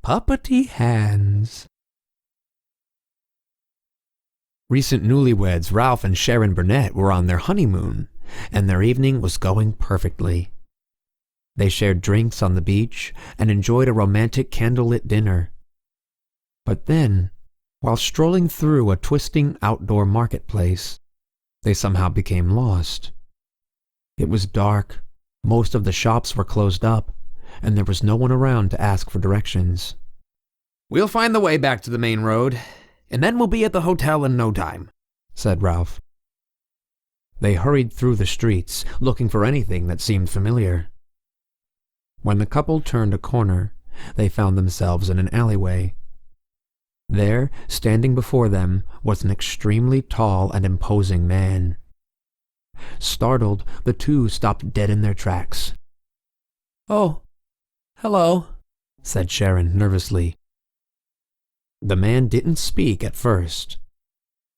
Puppety Hands. Recent newlyweds Ralph and Sharon Burnett were on their honeymoon, and their evening was going perfectly. They shared drinks on the beach and enjoyed a romantic candlelit dinner. But then, while strolling through a twisting outdoor marketplace, they somehow became lost. It was dark, most of the shops were closed up, and there was no one around to ask for directions. "We'll find the way back to the main road, and then we'll be at the hotel in no time," said Ralph. They hurried through the streets, looking for anything that seemed familiar. When the couple turned a corner, they found themselves in an alleyway. There, standing before them, was an extremely tall and imposing man. Startled, the two stopped dead in their tracks. "Oh, hello," said Sharon nervously. The man didn't speak at first.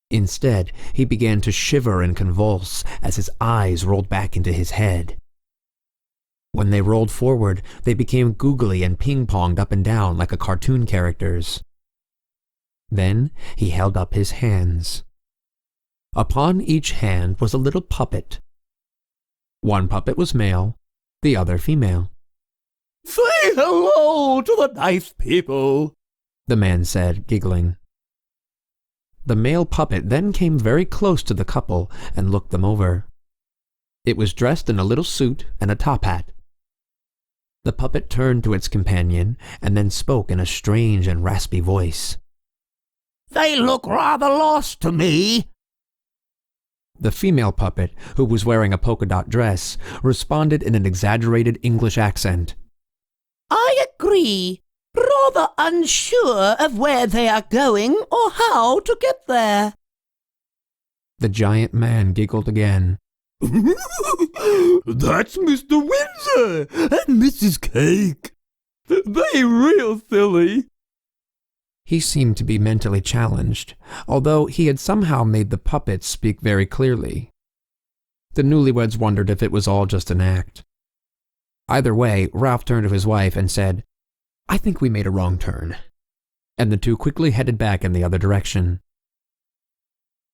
Instead, he began to shiver and convulse as his eyes rolled back into his head. When they rolled forward, they became googly and ping-ponged up and down like a cartoon character's. Then he held up his hands. Upon each hand was a little puppet. One puppet was male, the other female. "Say hello to the nice people," the man said, giggling. The male puppet then came very close to the couple and looked them over. It was dressed in a little suit and a top hat. The puppet turned to its companion and then spoke in a strange and raspy voice. "They look rather lost to me." The female puppet, who was wearing a polka-dot dress, responded in an exaggerated English accent. "I agree. Rather unsure of where they are going or how to get there." The giant man giggled again. "That's Mr. Windsor and Mrs. Cake. They real silly." He seemed to be mentally challenged, although he had somehow made the puppets speak very clearly. The newlyweds wondered if it was all just an act. Either way, Ralph turned to his wife and said, "I think we made a wrong turn," and the two quickly headed back in the other direction.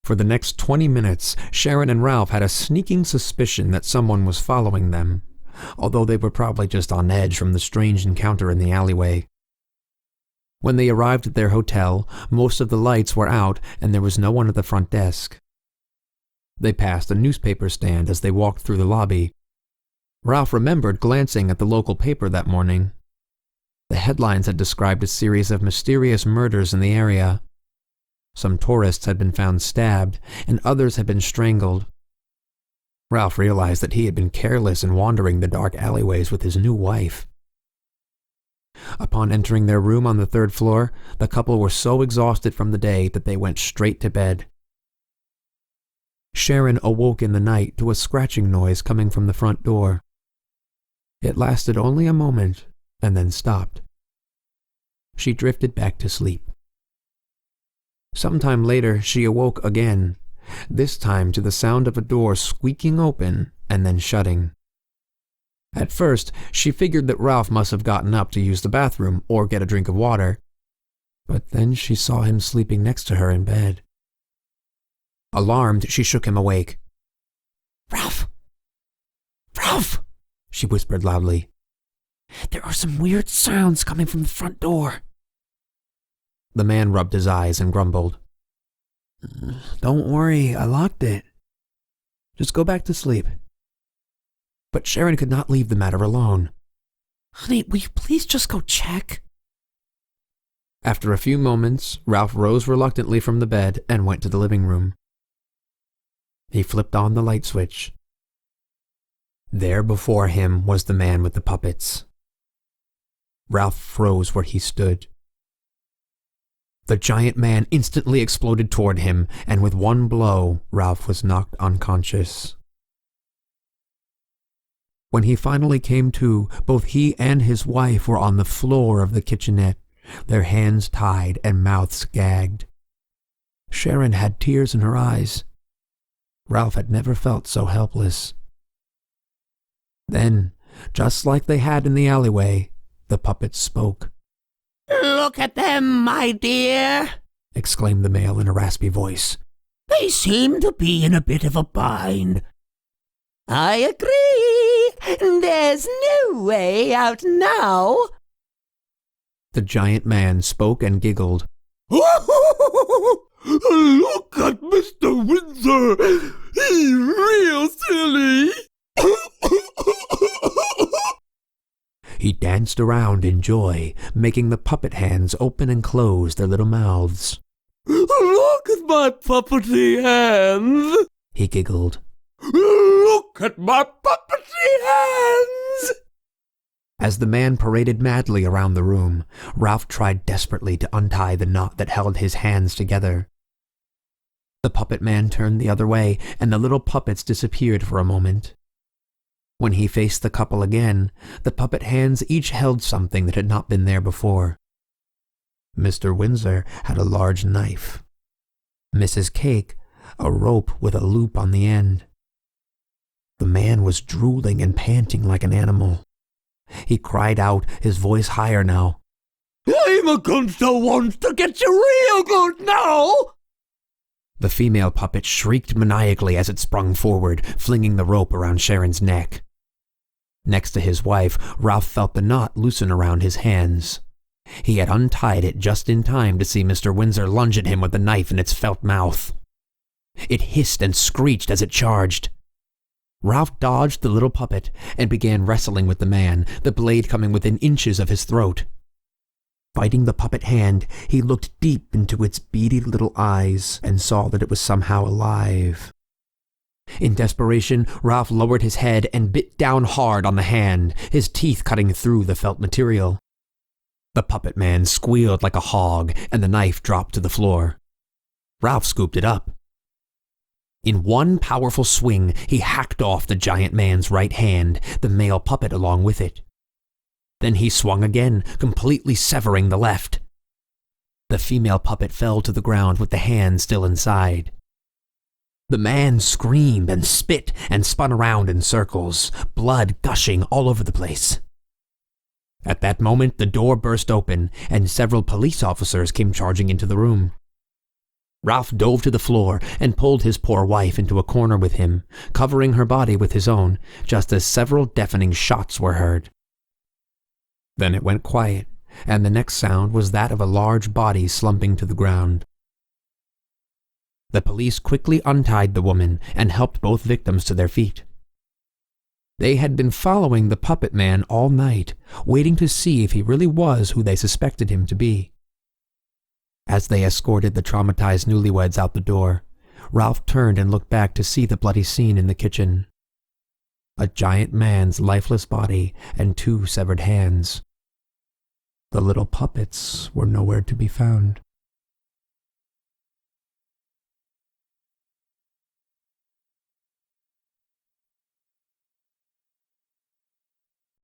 For the next 20 minutes, Sharon and Ralph had a sneaking suspicion that someone was following them, although they were probably just on edge from the strange encounter in the alleyway. When they arrived at their hotel, most of the lights were out and there was no one at the front desk. They passed a newspaper stand as they walked through the lobby. Ralph remembered glancing at the local paper that morning. The headlines had described a series of mysterious murders in the area. Some tourists had been found stabbed, and others had been strangled. Ralph realized that he had been careless in wandering the dark alleyways with his new wife. Upon entering their room on the 3rd floor, the couple were so exhausted from the day that they went straight to bed. Sharon awoke in the night to a scratching noise coming from the front door. It lasted only a moment and then stopped. She drifted back to sleep. Sometime later, she awoke again, this time to the sound of a door squeaking open and then shutting. At first, she figured that Ralph must have gotten up to use the bathroom or get a drink of water, but then she saw him sleeping next to her in bed. Alarmed, she shook him awake. "Ralph! Ralph!" she whispered loudly. "There are some weird sounds coming from the front door." The man rubbed his eyes and grumbled. "Don't worry, I locked it. Just go back to sleep." But Sharon could not leave the matter alone. "Honey, will you please just go check?" After a few moments, Ralph rose reluctantly from the bed and went to the living room. He flipped on the light switch. There before him was the man with the puppets. Ralph froze where he stood. The giant man instantly exploded toward him, and with one blow, Ralph was knocked unconscious. When he finally came to, both he and his wife were on the floor of the kitchenette, their hands tied and mouths gagged. Sharon had tears in her eyes. Ralph had never felt so helpless. Then, just like they had in the alleyway, the puppet spoke. Look at them, my dear, exclaimed the male in a raspy voice. They seem to be in a bit of a bind. I agree. There's no way out now. The giant man spoke and giggled. Look at Mr. Windsor. He's real silly. He danced around in joy, making the puppet hands open and close their little mouths. Look at my puppety hands, he giggled. Look at my puppety hands. As the man paraded madly around the room, Ralph tried desperately to untie the knot that held his hands together. The puppet man turned the other way, and the little puppets disappeared for a moment. When he faced the couple again, the puppet hands each held something that had not been there before. Mr. Windsor had a large knife. Mrs. Cake, a rope with a loop on the end. The man was drooling and panting like an animal. He cried out, his voice higher now. I'm a gunster wants to get you real good now! The female puppet shrieked maniacally as it sprung forward, flinging the rope around Sharon's neck. Next to his wife, Ralph felt the knot loosen around his hands. He had untied it just in time to see Mr. Windsor lunge at him with the knife in its felt mouth. It hissed and screeched as it charged. Ralph dodged the little puppet and began wrestling with the man, the blade coming within inches of his throat. Fighting the puppet hand, he looked deep into its beady little eyes and saw that it was somehow alive. In desperation, Ralph lowered his head and bit down hard on the hand, his teeth cutting through the felt material. The puppet man squealed like a hog, and the knife dropped to the floor. Ralph scooped it up. In one powerful swing, he hacked off the giant man's right hand, the male puppet along with it. Then he swung again, completely severing the left. The female puppet fell to the ground with the hand still inside. The man screamed and spit and spun around in circles, blood gushing all over the place. At that moment, the door burst open, and several police officers came charging into the room. Ralph dove to the floor and pulled his poor wife into a corner with him, covering her body with his own, just as several deafening shots were heard. Then it went quiet, and the next sound was that of a large body slumping to the ground. The police quickly untied the woman and helped both victims to their feet. They had been following the puppet man all night, waiting to see if he really was who they suspected him to be. As they escorted the traumatized newlyweds out the door, Ralph turned and looked back to see the bloody scene in the kitchen. A giant man's lifeless body and 2 severed hands. The little puppets were nowhere to be found.